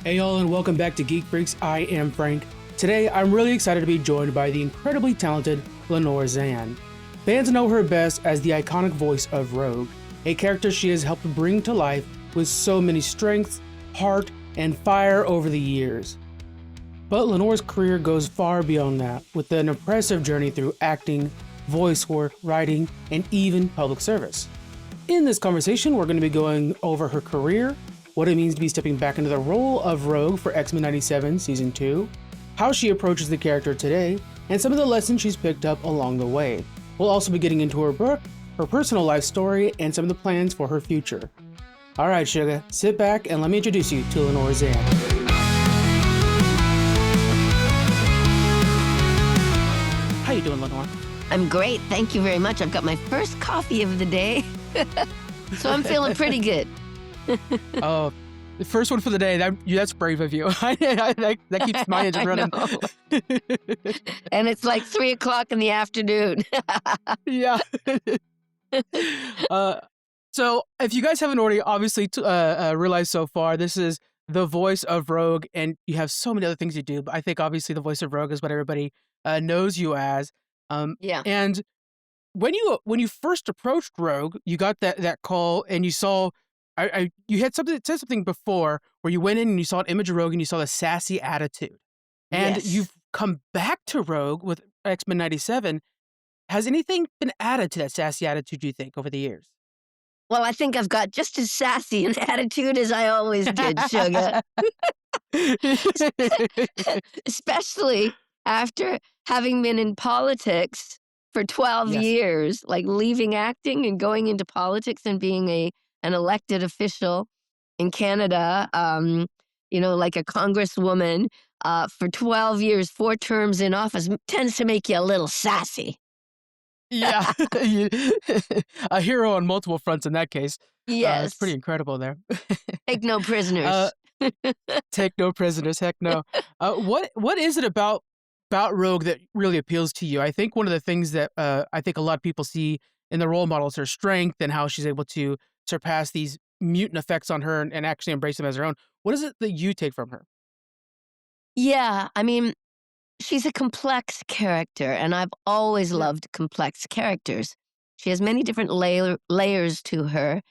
Hey y'all, and welcome back to Geek Freaks. I am Frank. Today, I'm really excited to be joined by the incredibly talented Lenore Zann. Fans know her best as the iconic voice of Rogue, a character she has helped bring to life with so many strengths, heart, and fire over the years. But Lenore's career goes far beyond that, with an impressive journey through acting, voice work, writing, and even public service. In this conversation, we're going to be going over her career, what it means to be stepping back into the role of Rogue for X-Men 97 Season 2, how she approaches the character today, and some of the lessons she's picked up along the way. We'll also be getting into her book, her personal life story, and some of the plans for her future. Alright, sugar, sit back and let me introduce you to Lenore Zann. How you doing, Lenore? I'm great, thank you very much. I've got my first coffee of the day, so I'm feeling pretty good. Oh, the first one for the day. That's brave of you. that keeps my engine running. And it's like 3 o'clock in the afternoon. Yeah. So if you guys haven't already obviously realized so far, this is the voice of Rogue, and you have so many other things you do. But I think obviously the voice of Rogue is what everybody knows you as. Yeah. And when you first approached Rogue, you got that call, and you saw. You had said something before where you went in and you saw an image of Rogue and you saw the sassy attitude. And Yes. you've come back to Rogue with X-Men 97. Has anything been added to that sassy attitude, do you think, over the years? Well, I think I've got just as sassy an attitude as I always did, sugar. Especially after having been in politics for 12 Yes. years, like leaving acting and going into politics and being an elected official in Canada, like a congresswoman for 12 years, 4 terms in office, tends to make you a little sassy. Yeah. A hero on multiple fronts in that case. It's pretty Yes. incredible there. Take no prisoners. Take no prisoners, heck no. What is it about Rogue that really appeals to you? I think one of the things that I think a lot of people see in the role model is her strength and how she's able to surpass these mutant effects on her and actually embrace them as her own. What is it that you take from her? Yeah, I mean, she's a complex character, and I've always Yeah. loved complex characters. She has many different layers to her.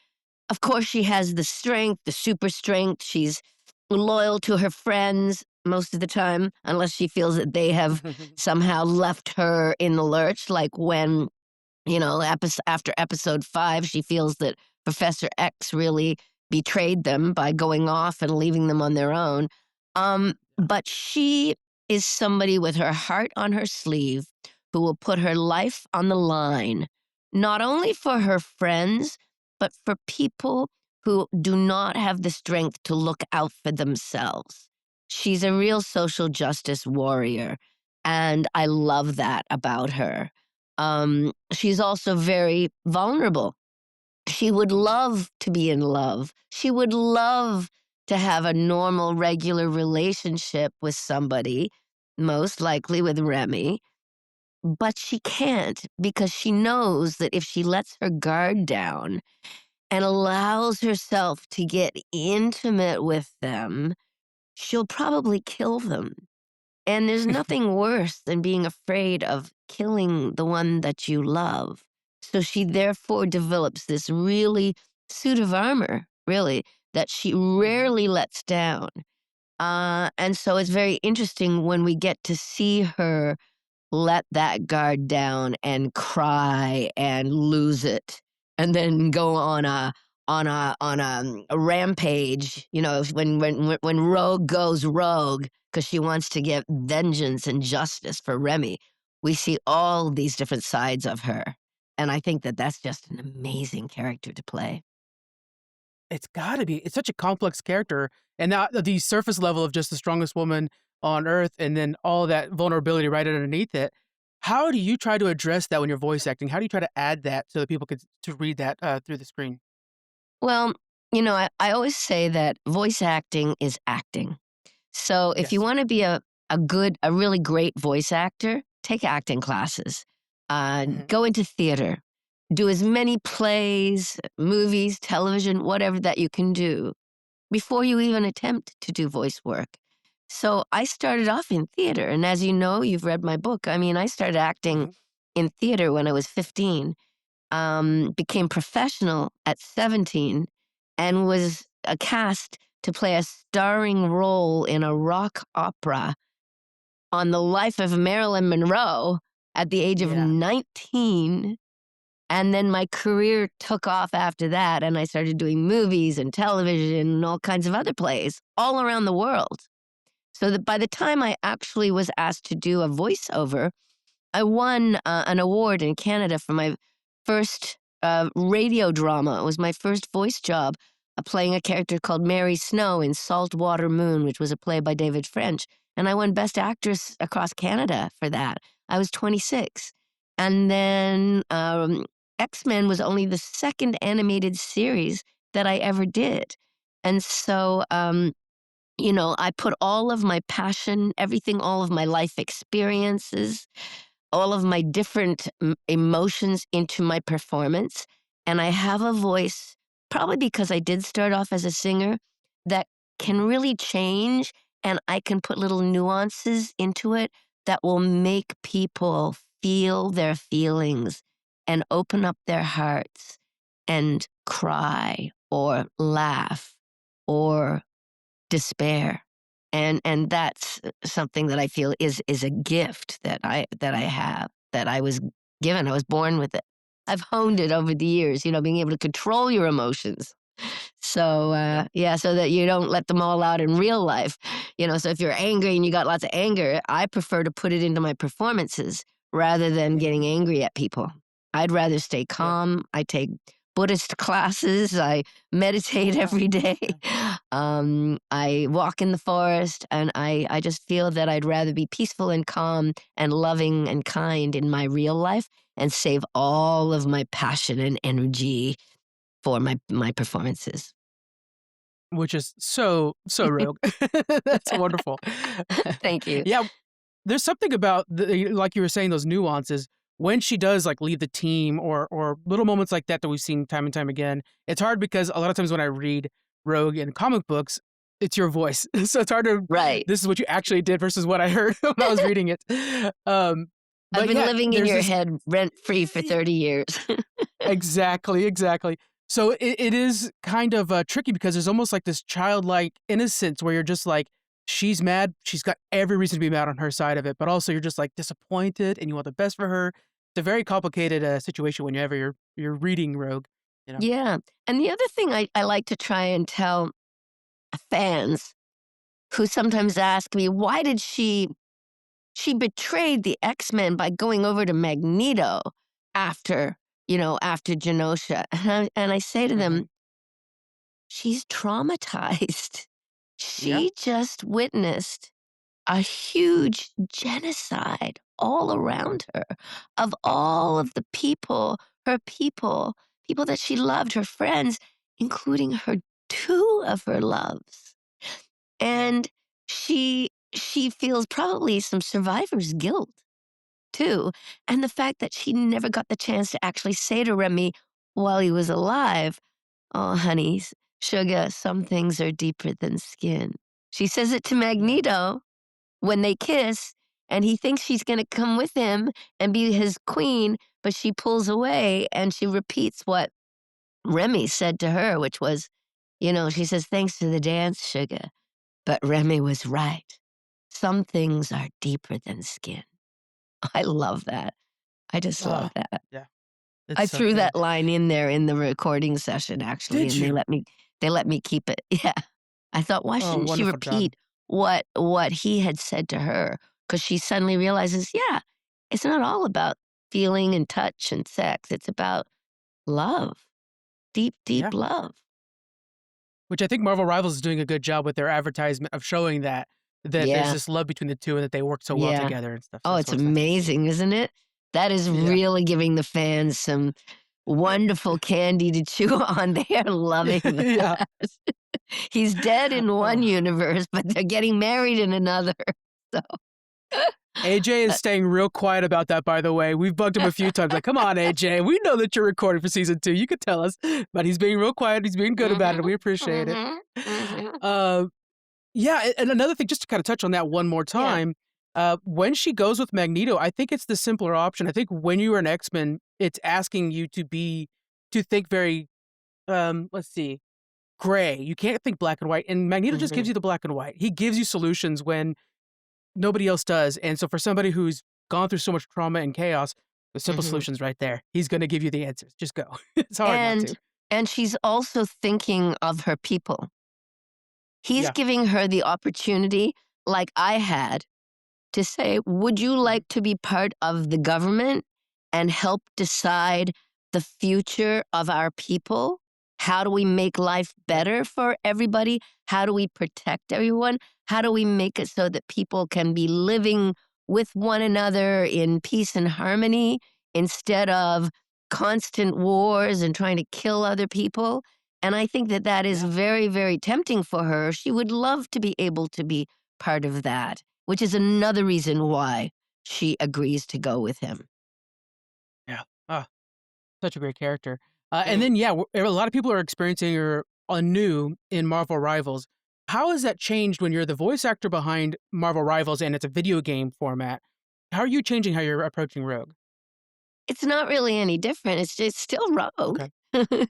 Of course, she has the strength, the super strength. She's loyal to her friends most of the time, unless she feels that they have somehow left her in the lurch, like when, after episode 5, she feels that Professor X really betrayed them by going off and leaving them on their own. But she is somebody with her heart on her sleeve who will put her life on the line, not only for her friends, but for people who do not have the strength to look out for themselves. She's a real social justice warrior, and I love that about her. She's also very vulnerable. She would love to be in love. She would love to have a normal, regular relationship with somebody, most likely with Remy, but she can't because she knows that if she lets her guard down and allows herself to get intimate with them, she'll probably kill them. And there's nothing worse than being afraid of killing the one that you love. So she therefore develops this really suit of armor, really, that she rarely lets down. And so it's very interesting when we get to see her let that guard down and cry and lose it, and then go on a rampage. When Rogue goes rogue because she wants to get vengeance and justice for Remy. We see all these different sides of her, and I think that that's just an amazing character to play. It's gotta be. It's such a complex character, and not the surface level of just the strongest woman on Earth, and then all that vulnerability right underneath it. How do you try to address that when you're voice acting? How do you try to add that so that people could to read that through the screen? Well, I always say that voice acting is acting. So if you Yes. want to be a really great voice actor, take acting classes. Mhm. Go into theater. Do as many plays, movies, television, whatever that you can do. before you even attempt to do voice work. So I started off in theater. And as you know, you've read my book. I mean, I started acting Mhm. in theater when I was 15, became professional at 17, and was cast to play a starring role in a rock opera on the life of Marilyn Monroe at the age of Yeah. 19. And then my career took off after that, and I started doing movies and television and all kinds of other plays all around the world. So that by the time I actually was asked to do a voiceover, I won an award in Canada for my first radio drama. It was my first voice job, playing a character called Mary Snow in Saltwater Moon, which was a play by David French. And I won Best Actress across Canada for that. I was 26. And then X-Men was only the second animated series that I ever did. And so, I put all of my passion, everything, all of my life experiences, all of my different emotions into my performance. And I have a voice, probably because I did start off as a singer, that can really change. And I can put little nuances into it that will make people feel their feelings and open up their hearts and cry or laugh or despair. And that's something that I feel is a gift that I have, that I was given. I was born with it. I've honed it over the years, being able to control your emotions. So Yeah. yeah, so that you don't let them all out in real life. So if you're angry and you got lots of anger, I prefer to put it into my performances rather than getting Mhm. angry at people. I'd rather stay Yeah. calm. I take Buddhist classes. I Oh, meditate wow. every day. Yeah. I walk in the forest, and I just feel that I'd rather be peaceful and calm and loving and kind in my real life and save all of my passion and energy for my performances. Which is so rogue. That's wonderful. Thank you. Yeah, there's something about like you were saying, those nuances when she does like leave the team or little moments like that that we've seen time and time again. It's hard because a lot of times when I read Rogue in comic books, it's your voice, so it's hard to. Right. This is what you actually did versus what I heard when I was reading it. Um, I've but been yeah, living in there's your this. head rent free for 30 years. Exactly, exactly. So it is kind of tricky because there's almost like this childlike innocence where you're just like, she's mad. She's got every reason to be mad on her side of it, but also you're just like disappointed and you want the best for her. It's a very complicated situation whenever you're reading Rogue. You know. Yeah. And the other thing I like to try and tell fans who sometimes ask me, why did she betrayed the X-Men by going over to Magneto after, after Genosha. And I say to Hmm. them, she's traumatized. Yeah. She just witnessed a huge genocide all around her of all of the people, her people that she loved, her friends, including her two of her loves. Yeah. And she feels probably some survivor's guilt too. And the fact that she never got the chance to actually say to Remy while he was alive, "Oh, honey, sugar, some things are deeper than skin." She says it to Yeah. Magneto when they kiss, and he thinks she's going to come with him and be his queen, but she pulls away and she repeats what Remy said to her, which was, she says, "Thanks for the dance, sugar." But Remy was right. Some things are deeper than skin. I love that. I just love Ah, that. yeah. It's I so threw good. that line in there in the recording session, actually, Did and they you? let me keep it. Yeah. I thought, why Oh, shouldn't she wonderful job. repeat what he had said to her? Because she suddenly realizes, yeah, it's not all about feeling and touch and sex. It's about love, deep, deep Yeah. love. Which I think Marvel Rivals is doing a good job with their advertisement of showing that there's Yeah. this love between the two and that they work so well Yeah. together and stuff. So Oh, that's it's always nice to see. amazing, isn't it? That is Yeah. really giving the fans some wonderful candy to chew on. They are loving Yeah. that. He's dead in one Oh, universe, but they're getting married in another. So AJ is staying real quiet about that, by the way. We've bugged him a few times. Like, come on, AJ. We know that you're recording for season 2. You could tell us. But he's being real quiet. He's being good about it. We appreciate it. Uh, yeah, and another thing, just to kind of touch on that one more Yeah. time, when she goes with Magneto, I think it's the simpler option. I think when you are an X-Men, it's asking you to think very, let's see, gray. You can't think black and white. And Magneto just gives you the black and white. He gives you solutions when nobody else does. And so for somebody who's gone through so much trauma and chaos, the simple solution's right there. He's going to give you the answers. Just go. It's hard not to. And she's also thinking of her people. He's Yeah. giving her the opportunity, like I had, to say, would you like to be part of the government and help decide the future of our people? How do we make life better for everybody? How do we protect everyone? How do we make it so that people can be living with one another in peace and harmony instead of constant wars and trying to kill other people? And I think that that is very, very tempting for her. She would love to be able to be part of that, which is another reason why she agrees to go with him. Yeah. Ah, such a great character. And then, yeah, a lot of people are experiencing her anew in Marvel Rivals. How has that changed when you're the voice actor behind Marvel Rivals and it's a video game format? How are you changing how you're approaching Rogue? It's not really any different. It's just still Rogue. Okay.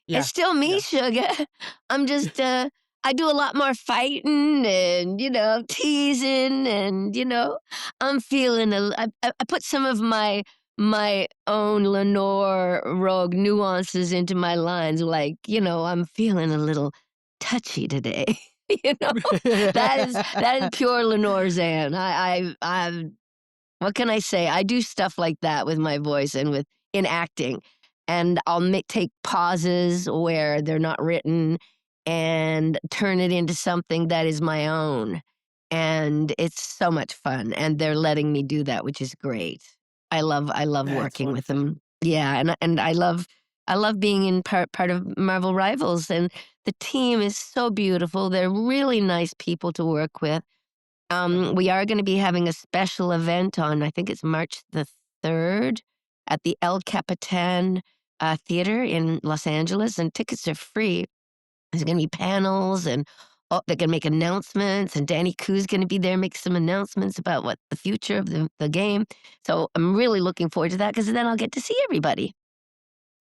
Yeah. It's still me, Yeah. sugar. I'm just, I do a lot more fighting and, teasing and, I'm feeling, I put some of my own Lenore Rogue nuances into my lines. Like, I'm feeling a little touchy today. That is pure Lenore Zann. What can I say? I do stuff like that with my voice and in acting. And I'll take pauses where they're not written and turn it into something that is my own. And it's so much fun. And they're letting me do that, which is great. I love That's working with wonderful. them. Yeah, and I love being in part of Marvel Rivals. And the team is so beautiful. They're really nice people to work with. We are going to be having a special event on, I think it's March the 3rd at the El Capitan Theater in Los Angeles, and tickets are free. There's going to be panels, and they're going to make announcements, and Danny Koo's going to be there, make some announcements about what the future of the game. So I'm really looking forward to that because then I'll get to see everybody.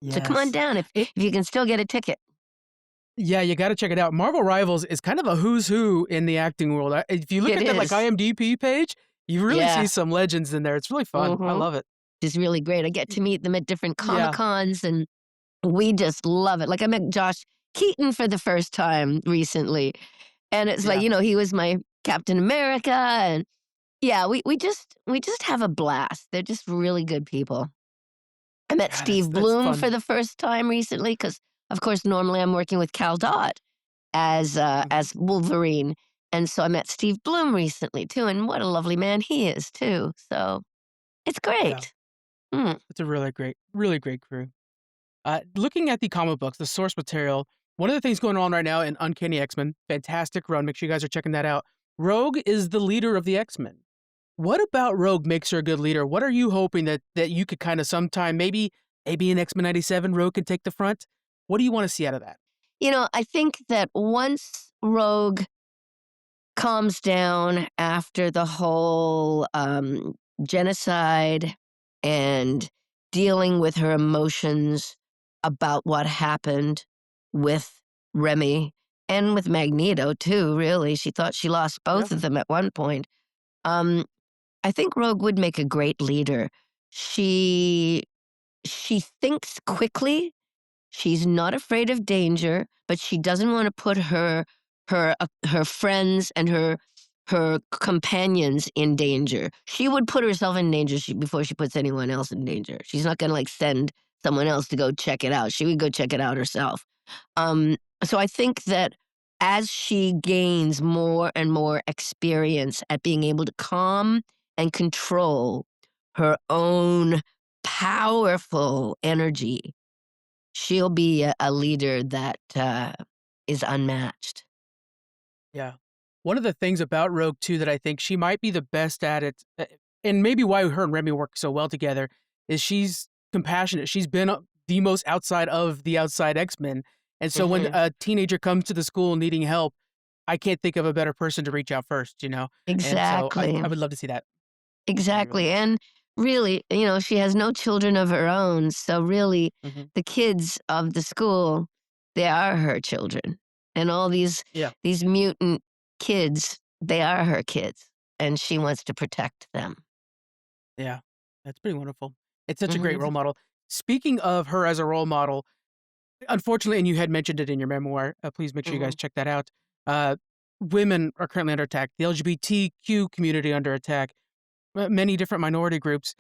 So come on Yes. down if you can still get a ticket. Yeah, you got to check it out. Marvel Rivals is kind of a who's who in the acting world. If you look It at that like is. IMDb page, you really see Yeah. some legends in there. It's really fun. I love it. It's really great. I get to meet them at different Yeah. Comic-Cons, and we just love it. Like, I met Josh Keaton for the first time recently, and it's like, Yeah. he was my Captain America, and yeah, we just have a blast. They're just really good people. I met Yeah, Steve that's Bloom fun. for the first time recently because, of course, normally I'm working with Cal Dodd as Wolverine, and so I met Steve Bloom recently too, and what a lovely man he is too. So it's Yeah, great. Mm. it's a really great crew. Looking at the comic books, the source material, one of the things going on right now in Uncanny X-Men, fantastic run. Make sure you guys are checking that out. Rogue is the leader of the X-Men. What about Rogue makes her a good leader? What are you hoping that you could kind of sometime, maybe in X-Men 97, Rogue can take the front? What do you want to see out of that? I think that once Rogue calms down after the whole genocide and dealing with her emotions about what happened with Remy and with Magneto, too, really. She thought she lost both Yeah. of them at one point. Um, I think Rogue would make a great leader. She thinks quickly. She's not afraid of danger, but she doesn't want to put her friends and her companions in danger. She would put herself in danger before she puts anyone else in danger. She's not going to send someone else to go check it out. She would go check it out herself. So I think that as she gains more and more experience at being able to calm and control her own powerful energy, she'll be a leader that is unmatched. Yeah. One of the things about Rogue too that I think she might be the best at it, and maybe why her and Remy work so well together is she's compassionate. She's been the most outside of the outside X-Men. And so when Mhm. a teenager comes to the school needing help, I can't think of a better person to reach out first, you know? And so Exactly. I would love to see that. That'd be really Exactly, nice. and really, she has no children of her own, so really, Mhm. the kids of the school, they are her children, and all Yeah. these mutant kids, they are her kids, and she wants to protect them. Yeah. That's pretty wonderful. It's such a great Mhm, role model. Speaking of her as a role model, unfortunately, and you had mentioned it in your memoir, please make sure you guys mhm, check that out. Uh, Women are currently under attack. The LGBTQ community under attack. Many different minority groups.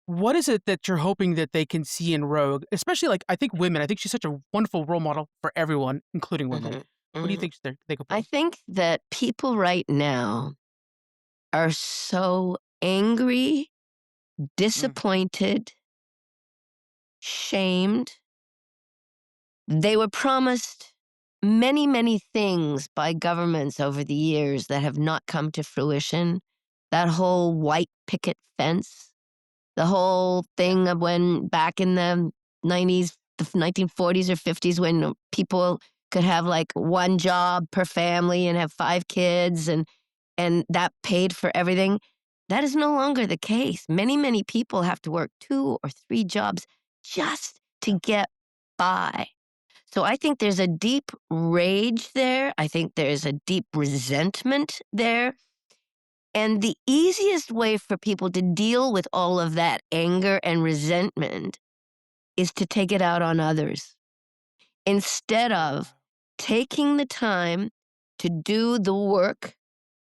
What is it that you're hoping that they can see in Rogue? Especially, like, I think women. I think she's such a wonderful role model for everyone, including women. mhm, What do you mhm. think they could I pull? think that people right now are so angry, Mm, disappointed, shamed. They were promised many, many things by governments over the years that have not come to fruition. That whole white picket fence, the whole yeah. thing of when back in the 90s, the 1940s or 50s, when people could have like one job per family and have 5 kids and that paid for everything. That is no longer the case. Many, many people have to work 2 or 3 jobs just to Yeah. get by. So I think there's a deep rage there. I think there's a deep resentment there. And the easiest way for people to deal with all of that anger and resentment is to take it out on others instead of Wow. taking the time to do the work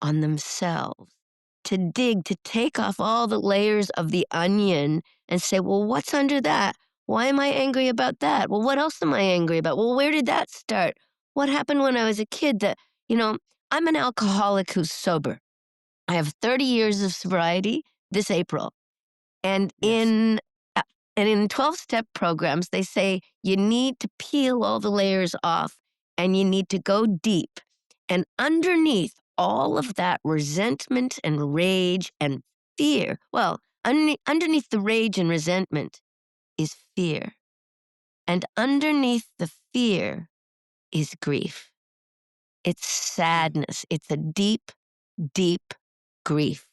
on themselves, to dig, to take off all the layers of the onion and say, well, what's under that? Why am I angry about that? Well, what else am I angry about? Well, where did that start? What happened when I was a kid that, you know, I'm an alcoholic who's sober. I have 30 years of sobriety this April. And Yes. in 12-step programs, they say you need to peel all the layers off and you need to go deep. And underneath all of that resentment and rage and fear, well, underneath the rage and resentment is fear. And underneath the fear is grief. It's Mm, sadness. It's a deep, deep grief.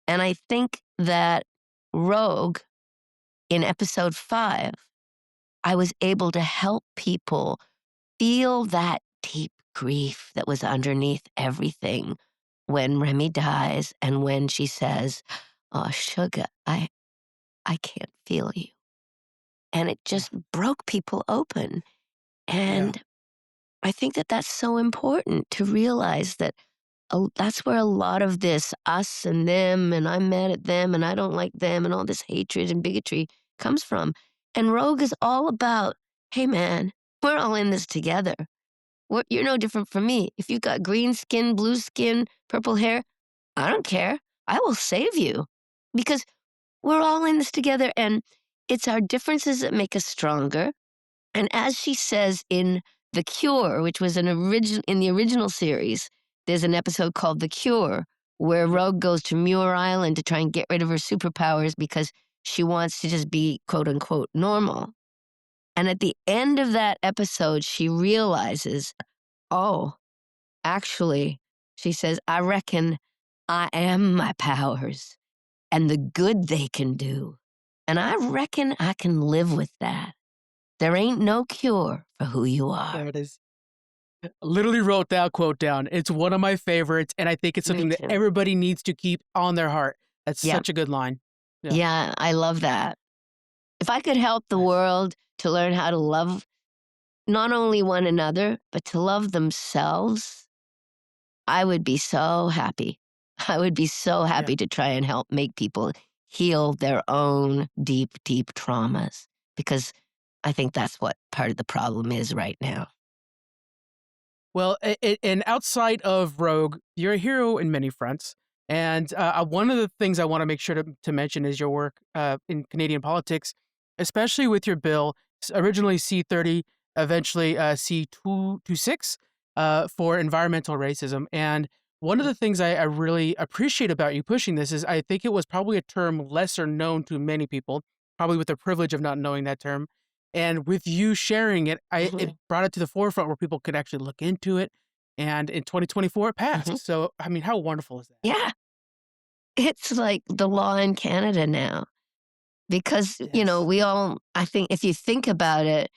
And I think that Rogue in episode 5, I was able to help people feel that deep grief that was underneath everything when Remy dies and when she says, "Oh, sugar, I can't feel you." And it mm, just broke people open. yeah. And I think that that's so important to realize that that's where a lot of this us and them and I'm mad at them and I don't like them and all this hatred and bigotry comes from. And Rogue is all about, hey man, we're all in this together. You're no different from me. If you've got green skin, blue skin, purple hair, I don't care. I will save you because we're all in this together and it's our differences that make us stronger. And as she says in The Cure, which was in the original series, there's an episode called The Cure where Yep. Rogue goes to Muir Island to try and get rid of her superpowers because she wants to just be quote unquote normal. And at the end of that episode, she realizes, oh, actually, she says, I reckon I am my powers and the good they can do. And I reckon I can live with that. There ain't no cure for who you are. There it is. Literally wrote that quote down. It's one of my favorites, and I think it's Me something that too. everybody needs to keep on their heart. That's Yeah. such a good line. Yeah. Yeah, I love that. If I could help the Nice. world to learn how to love not only one another, but to love themselves, I would be so happy. I would be so Yeah. happy to try and help make people heal their own deep, deep traumas because I think that's what part of the problem is right now. Well, and outside of Rogue, you're a hero in many fronts. And one of the things I want to make sure to mention is your work in Canadian politics, especially with your bill, originally C-30, eventually C-226 for environmental racism. And one of the things I really appreciate about you pushing this is I think it was probably a term lesser known to many people, probably with the privilege of not knowing that term. And with you sharing it, it Mhm, brought it to the forefront where people could actually look into it. And in 2024, it mhm. passed. So, I mean, how wonderful is that? Yeah, it's like the law in Canada now because, Yes. we all I think if you think about it,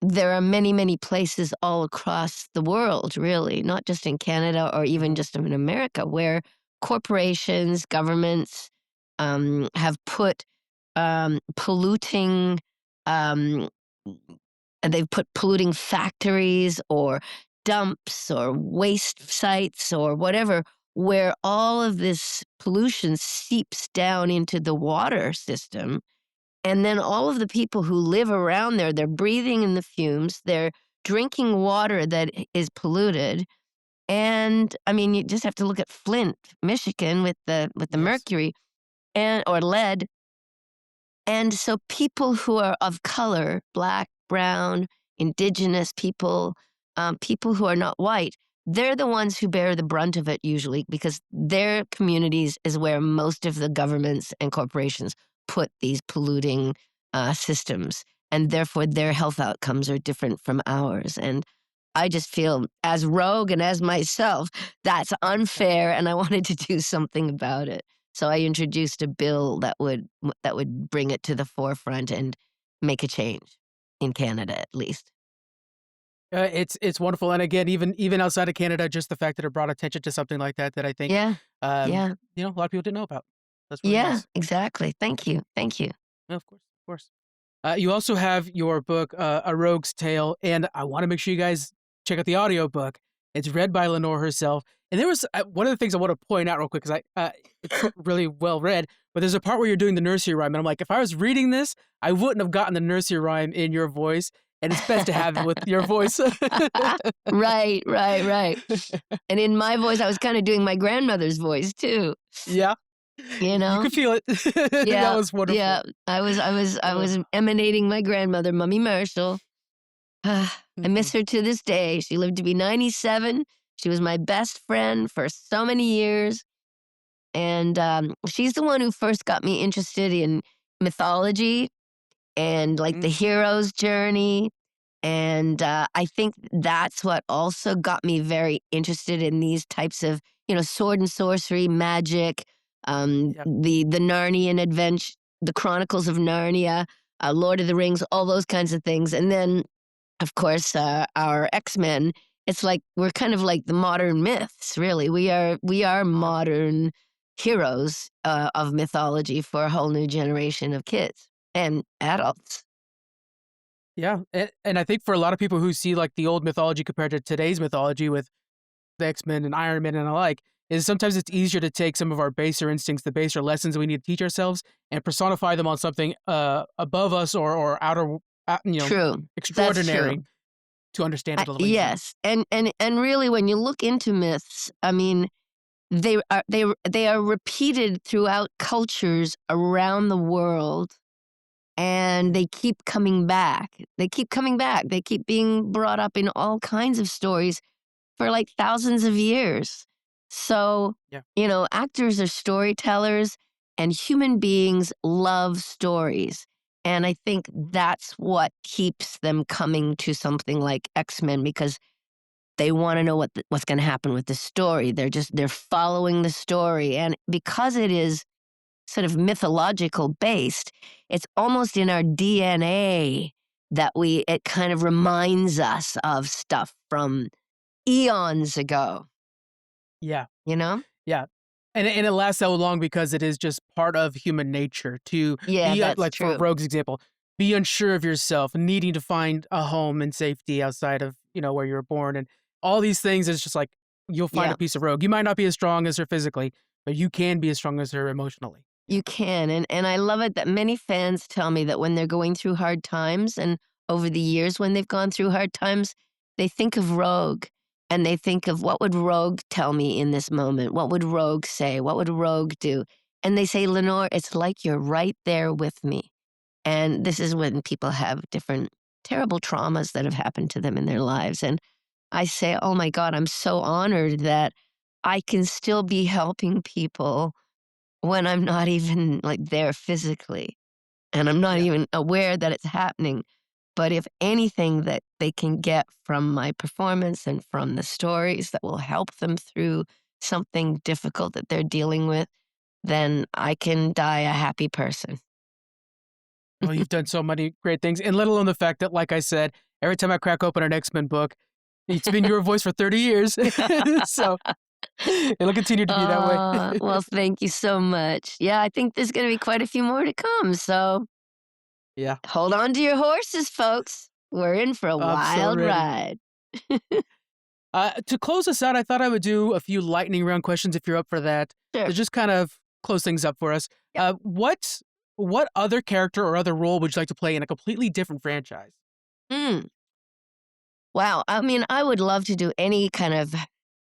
there are many, many places all across the world, really, not just in Canada or even Hmm. just in America, where corporations, governments have put polluting, um, and they've put polluting factories or dumps or waste sites or whatever, where all of this pollution seeps down into the water system and then all of the people who live around there, they're breathing in the fumes, they're drinking water that is polluted. And I mean, you just have to look at Flint, Michigan with the Yes. mercury and or lead. And so people who are of color, black, brown, indigenous people, people who are not white, they're the ones who bear the brunt of it usually because their communities is where most of the governments and corporations put these polluting systems. And therefore, their health outcomes are different from ours. And I just feel, as Rogue and as myself, that's unfair. And I wanted to do something about it. So I introduced a bill that would bring it to the forefront and make a change in Canada, at least. It's wonderful, and again, even outside of Canada, just the fact that it brought attention to something like that, that I think, Yeah, yeah, a lot of people didn't know about. That's really yeah, nice. exactly. Thank you, thank you. No, of course, of course. You also have your book, A Rogue's Tale, and I want to make sure you guys check out the audiobook. It's read by Lenore herself. And there was one of the things I want to point out real quick because it's really well read. But there's a part where you're doing the nursery rhyme, and I'm like, if I was reading this, I wouldn't have gotten the nursery rhyme in your voice, and it's best to have it with your voice. Right, right, right. And in my voice, I was kind of doing my grandmother's voice too. Yeah, You you know? could feel it. That Yeah, was wonderful. yeah. I Uh, was emanating my grandmother, Mummy Marshall. I miss mhm. her to this day. She lived to be 97. She was my best friend for so many years. And she's the one who first got me interested in mythology and like the Mm, hero's journey. And I think that's what also got me very interested in these types of, sword and sorcery, magic, yeah, the Narnian adventure, the Chronicles of Narnia, Lord of the Rings, all those kinds of things. And then of course, our X-Men, it's like we're kind of like the modern myths, really. We are yeah, modern heroes of mythology for a whole new generation of kids and adults. yeah. And I think for a lot of people who see like the old mythology compared to today's mythology with the X-Men and Iron Man and alike, is sometimes it's easier to take some of our baser instincts, the baser lessons we need to teach ourselves, and personify them on something above us or outer, True. That's extraordinary true. to understand it a little easier. Yes. And really when you look into myths, I mean, they are repeated throughout cultures around the world and Mhm. they keep coming back. They keep coming back. They keep being brought up in all kinds of stories for like thousands of years. So, Yeah, actors are storytellers and human beings love stories. And I think that's what keeps them coming to something like X-Men because they want to know what's going to happen with the story. They're following the story. And because it is sort of mythological based, it's almost in our DNA that it kind of reminds us of stuff from eons ago, yeah, you know? yeah. And it lasts so long because it is just part of human nature to Yeah, be, that's like for true. Rogue's example, be unsure of yourself, needing to find a home and safety outside of, where you were born, and all these things is just like, you'll find Yeah, a piece of Rogue. You might not be as strong as her physically, but you can be as strong as her emotionally. you can. And I love it that many fans tell me that when they're going through hard times and over the years when they've gone through hard times, they think of Rogue and they think of what would Rogue tell me in this moment? What would Rogue say? What would Rogue do? And they say, Lenore, it's like you're right there with me. And this is when people have different terrible traumas that have happened to them in their lives. And I say, oh my God, I'm so honored that I can still be helping people when I'm not even like there physically and I'm not Yeah. even aware that it's happening. But if anything that they can get from my performance and from the stories that will help them through something difficult that they're dealing with, then I can die a happy person. Well, you've done so many great things, and let alone the fact that, like I said, every time I crack open an X-Men book, it's been your voice for 30 years. So it'll continue to be that way. Well, thank you so much. Yeah, I think there's going to be quite a few more to come. So Yeah, hold on to your horses, folks. We're in for a I'm so wild ready. ride. To close us out, I thought I would do a few lightning round questions if you're up for that. Sure. To just kind of close things up for us. What other character or other role would you like to play in a completely different franchise? Mm. Wow. I mean, I would love to do any kind of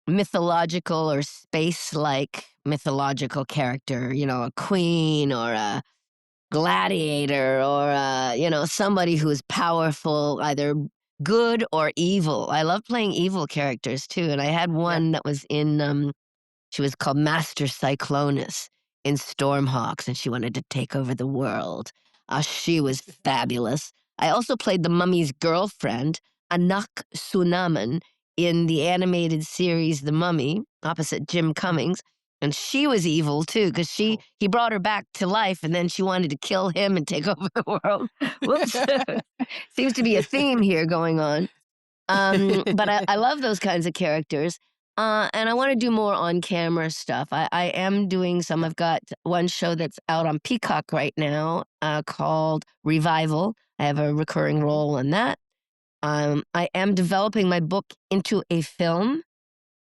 mythological or space like mythological character, a queen or a gladiator or, somebody who is powerful, either good or evil. I love playing evil characters too. And I had Yeah. one that was she was called Master Cyclonus in Stormhawks, and she wanted to take over the world. She was fabulous. I also played the mummy's girlfriend, Anak Sunaman, in the animated series The Mummy, opposite Jim Cummings. And she was evil too, because Oh. he brought her back to life, and then she wanted to kill him and take over the world. Whoops. Seems to be a theme here going on. But I love those kinds of characters. And I want to do more on camera stuff. I am doing some. I've got one show that's out on Peacock right now called Revival. I have a recurring role in that. I am developing my book into a film.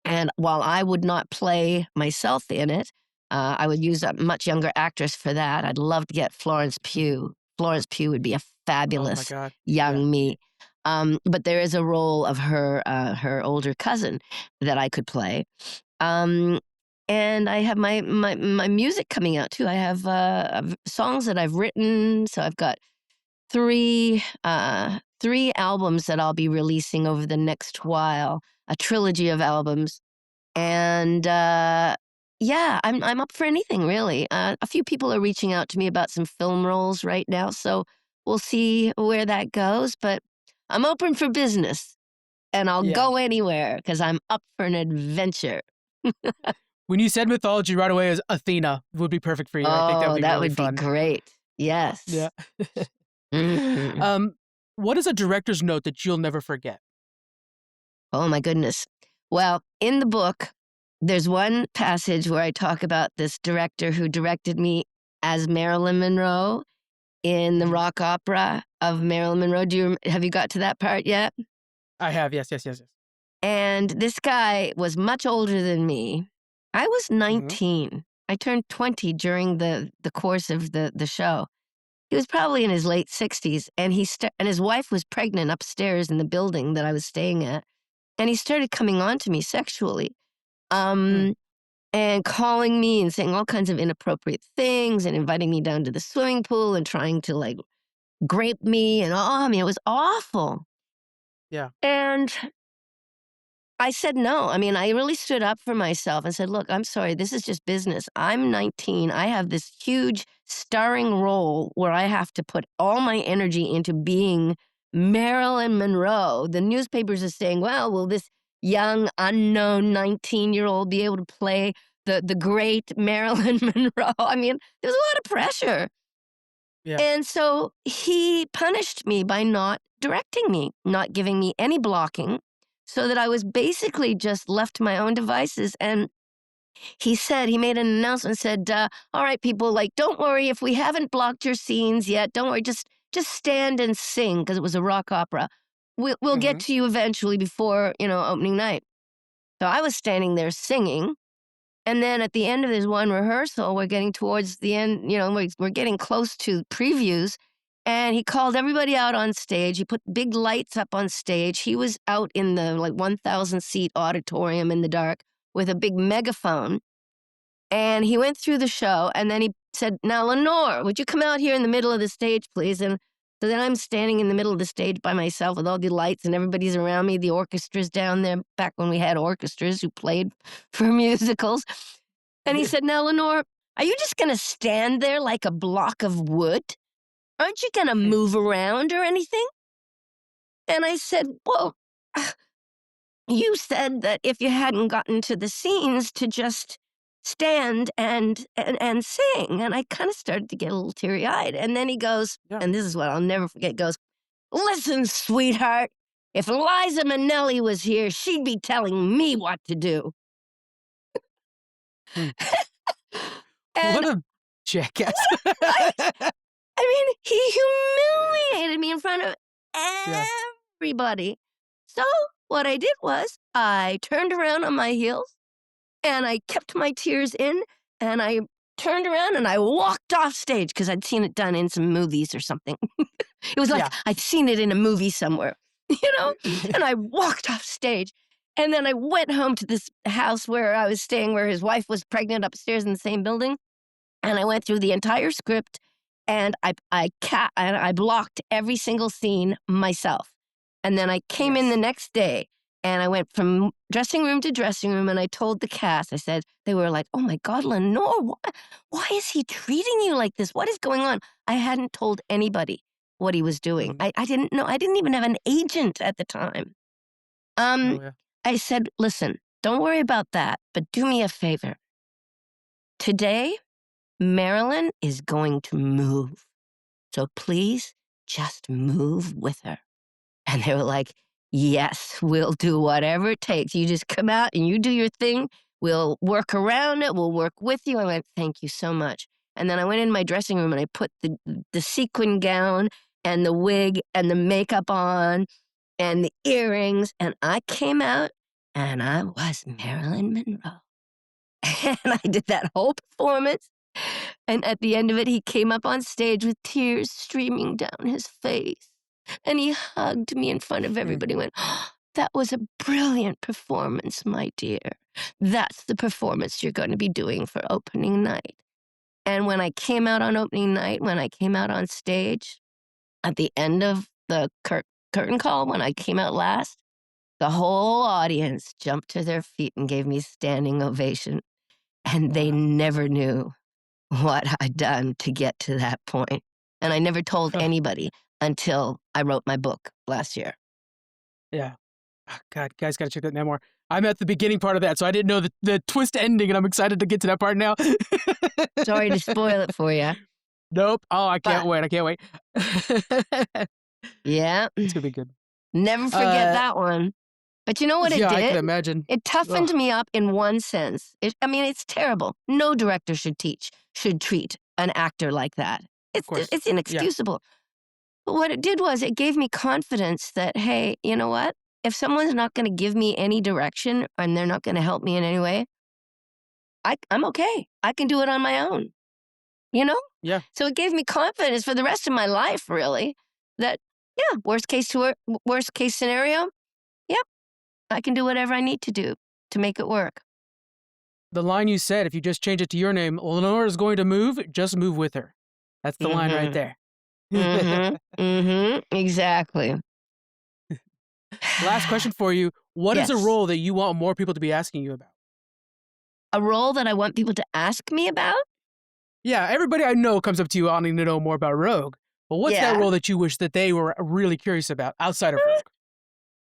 And while I would not play myself in it, I would use a much younger actress for that. I'd love to get Florence Pugh. Florence Pugh would be a Oh my fabulous God. Yeah. young me. But there is a role of her older cousin that I could play. Um, and I have my music coming out too. I have songs that I've written. So I've got three albums that I'll be releasing over the next while, a trilogy of albums. And yeah, I'm up for anything really. A few people are reaching out to me about some film roles right now, so we'll see where that goes. But I'm open for business, and I'll Yeah. go anywhere because I'm up for an adventure. When you said mythology right away as Athena would be perfect for you. I think that would be that really would fun. be great. Yes. Yeah. Mhm. What is a director's note that you'll never forget? Oh my goodness. Well, in the book, there's one passage where I talk about this director who directed me as Marilyn Monroe in the Mhm. rock opera of Marilyn Monroe. Have you got to that part yet? I have. Yes, yes, yes, yes. And this guy was much older than me. I was Hmm. 19. I turned 20 during the course of the show. He was probably in his late 60s, and and his wife was pregnant upstairs in the building that I was staying at. And he started coming on to me sexually, Mm. um, and calling me and saying all kinds of inappropriate things and inviting me down to the swimming pool and trying to like grape me and I mean, it was awful. Yeah. And I said no. I mean, I really stood up for myself and said, look, I'm sorry, this is just business. I'm 19. I have this huge starring role where I have to put all my energy into being Marilyn Monroe. The newspapers are saying, well, will this young, unknown 19-year-old be able to play the great Marilyn Monroe? I mean, there's a lot of pressure. Yeah. And so he punished me by not directing me, not giving me any blocking, so that I was basically just left to my own devices. And he made an announcement, said, all right, people, like, don't worry if we haven't blocked your scenes yet. Don't worry, just stand and sing, because it was a rock opera. We'll get Hmm. to you eventually before, opening night. So I was standing there singing. And then at the end of this one rehearsal, we're getting towards the end, we're getting close to previews. And he called everybody out on stage. He put big lights up on stage. He was out in the like 1,000 seat auditorium in the dark with a big megaphone. And he went through the show and then he said, now, Lenore, would you come out here in the middle of the stage, please? And So then I'm standing in the middle of the stage by myself with all the lights and everybody's around me. The orchestra's down there back when we had orchestras who played for musicals. And he said, now, Lenore, are you just going to stand there like a block of wood? Aren't you going to move around or anything? And I said, well, you said that if you hadn't gotten to the scenes to just stand and sing. And I kind of started to get a little teary-eyed. And then he goes, and this is what I'll never forget, goes, listen, sweetheart, if Liza Minnelli was here, she'd be telling me what to do. What a jackass. Right? I mean, he humiliated me in front of everybody. So what I did was I turned around on my heels and I kept my tears in and I turned around and I walked off stage because I'd seen it done in some movies or something. It was like I'd seen it in a movie somewhere, and I walked off stage. And then I went home to this house where I was staying, where his wife was pregnant upstairs in the same building. And I went through the entire script and I blocked every single scene myself. And then I came in the next day and I went from dressing room to dressing room and I told the cast, I said, they were like, oh my God, Lenore, why is he treating you like this? What is going on? I hadn't told anybody what he was doing. I didn't know. I didn't even have an agent at the time. I said, listen, don't worry about that, but do me a favor. Today, Marilyn is going to move. So please just move with her. And they were like, yes, we'll do whatever it takes. You just come out and you do your thing. We'll work around it. We'll work with you. I went, thank you so much. And then I went in my dressing room and I put the sequin gown and the wig and the makeup on and the earrings. And I came out and I was Marilyn Monroe. And I did that whole performance. And at the end of it, he came up on stage with tears streaming down his face. And he hugged me in front of everybody and went, oh, that was a brilliant performance, my dear. That's the performance you're going to be doing for opening night. And when I came out on opening night, when I came out on stage, at the end of the curtain call, when I came out last, the whole audience jumped to their feet and gave me a standing ovation. And they never knew what I'd done to get to that point. And I never told anybody until I wrote my book last year. Yeah. Oh, God, guys got to check that memoir. I'm at the beginning part of that, so I didn't know the twist ending, and I'm excited to get to that part now. Sorry to spoil it for you. Nope. Oh, I can't wait. I can't wait. Yeah. It's going to be good. Never forget that one. But you know what it did? Yeah, I can imagine. It toughened me up in one sense. It's terrible. No director should treat an actor like that. It's inexcusable. Yeah. But what it did was it gave me confidence that, hey, you know what? If someone's not going to give me any direction and they're not going to help me in any way, I'm okay. I can do it on my own. Yeah. So it gave me confidence for the rest of my life, really, that, worst case scenario, I can do whatever I need to do to make it work. The line you said, if you just change it to your name, Lenore is going to move, just move with her. That's the line right there. Exactly. Last question for you. What is a role that you want more people to be asking you about? A role that I want people to ask me about? Yeah, everybody I know comes up to you wanting to know more about Rogue. But what's that role that you wish that they were really curious about outside of Rogue?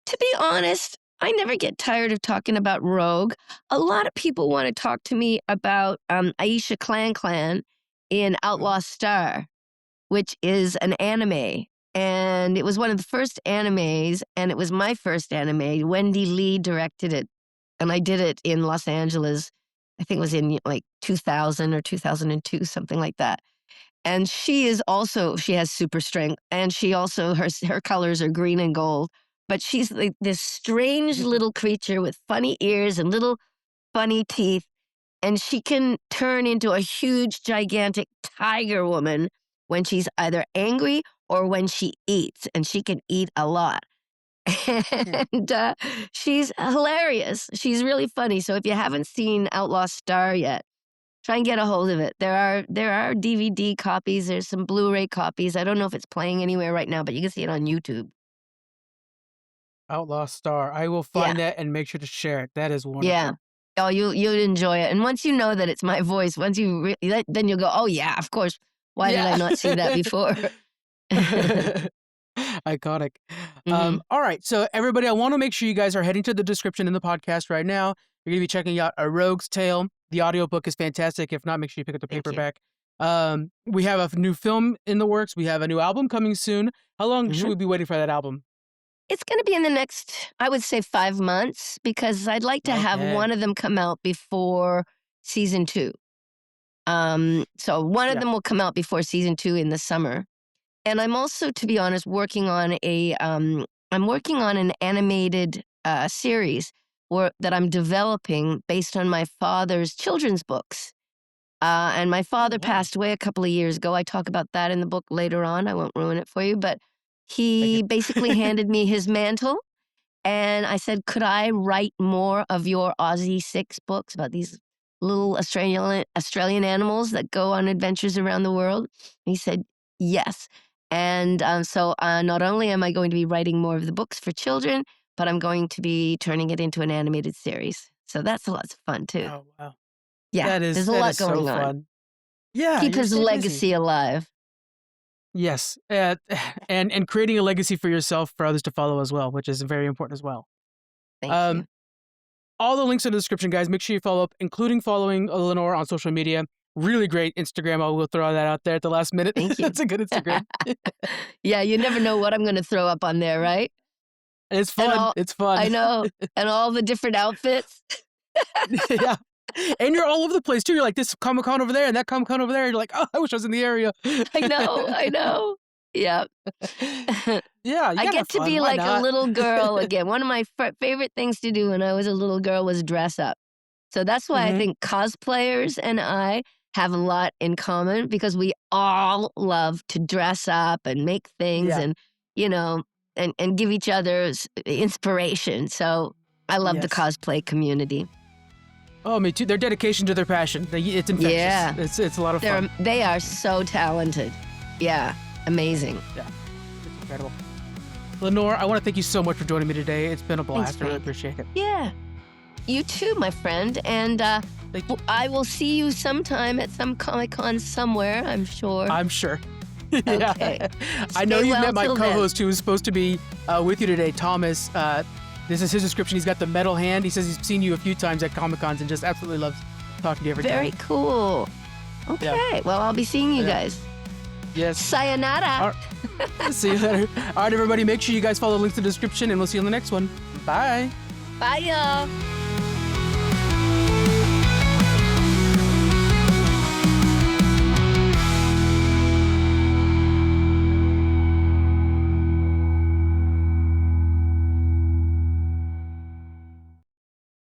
To be honest, I never get tired of talking about Rogue. A lot of people want to talk to me about Aisha Clan in Outlaw Star, which is an anime. And it was one of the first animes, and it was my first anime. Wendy Lee directed it, and I did it in Los Angeles. I think it was in like 2000 or 2002, something like that. And she has super strength, and she also, her colors are green and gold. But she's like this strange little creature with funny ears and little funny teeth. And she can turn into a huge, gigantic tiger woman when she's either angry or when she eats. And she can eat a lot. And she's hilarious. She's really funny. So if you haven't seen Outlaw Star yet, Try and get a hold of it. There are DVD copies. There's some Blu-ray copies. I don't know if it's playing anywhere right now, but you can see it on YouTube. Outlaw Star. I will Yeah, find that and make sure to share it. That is yeah. wonderful. Oh, you'd enjoy it. And once you know that it's my voice, once you then you'll go, oh yeah, of course. Why did I Yeah. not see that before? Iconic. Hmm. All right. So, everybody, I want to make sure you guys are heading to the description in the podcast right now. You're going to be checking out A Rogue's Tale. The audiobook is fantastic. If not, make sure you pick up the Thank you. paperback. We have a new film in the works. We have a new album coming soon. How long should Hmm. we be waiting for that album? It's going to be in the next, I would say, 5 months because I'd like to have Okay. one of them come out before season 2. So one of Yeah. them will come out before season 2 in the summer. And I'm also, to be honest, working on an animated series that I'm developing based on my father's children's books. And my Oh, father wow. passed away a couple of years ago. I talk about that in the book later on. I won't ruin it for you, but Thank he you. basically handed me his mantle. And I said, could I write more of your Aussie 6 books about these little Australian animals that go on adventures around the world? And he said, yes. And so not only am I going to be writing more of the books for children, but I'm going to be turning it into an animated series. So that's lots of fun too. Oh, wow. Yeah, there's a That lot is so going on. fun. Yeah, Keep you're his so busy. legacy alive. Yes. And creating a legacy for yourself for others to follow as well, which is very important as well. Thank Um, you. all the links in the description, guys. Make sure you follow up, including following Lenore on social media. Really great Instagram. I will throw that out there at the last minute. Thank you. It's a good Instagram. Yeah, you never know what I'm going to throw up on there, right? It's And fun. It's fun. I know. And all the different outfits. Yeah. And you're all over the place too. You're like this Comic-Con over there and that Comic-Con over there. You're like, oh, I wish I was in the area. I know. Yeah. Yeah, you I gotta have get to fun. be Why like a not? little girl again. One of my favorite things to do when I was a little girl was dress up. So that's why I Mhm. think cosplayers and I have a lot in common because we all love to dress up and make things Yeah. and, and give each other inspiration. So I love the Yes. cosplay community. Oh, me too. Their dedication to their passion. It's infectious. Yeah. It's a lot of fun. They are so talented. Yeah, amazing. Yeah. It's incredible. Lenore, I want to thank you so much for joining me today. It's been a blast. I really Frank. appreciate it. Yeah. You too, my friend. And Thank you. I will see you sometime at some Comic-Con somewhere, I'm sure. I'm sure. Yeah. Okay. I know Stay you well met my till then. co-host who was supposed to be with you today, Thomas. This is his description. He's got the metal hand. He says he's seen you a few times at Comic-Cons and just absolutely loves talking to you every Very time. cool. Okay. Well, I'll be seeing you Yeah. guys. Yes. Sayonara. See you later. All right, everybody, make sure you guys follow the links in the description, and we'll see you in the next one. Bye. Bye, y'all.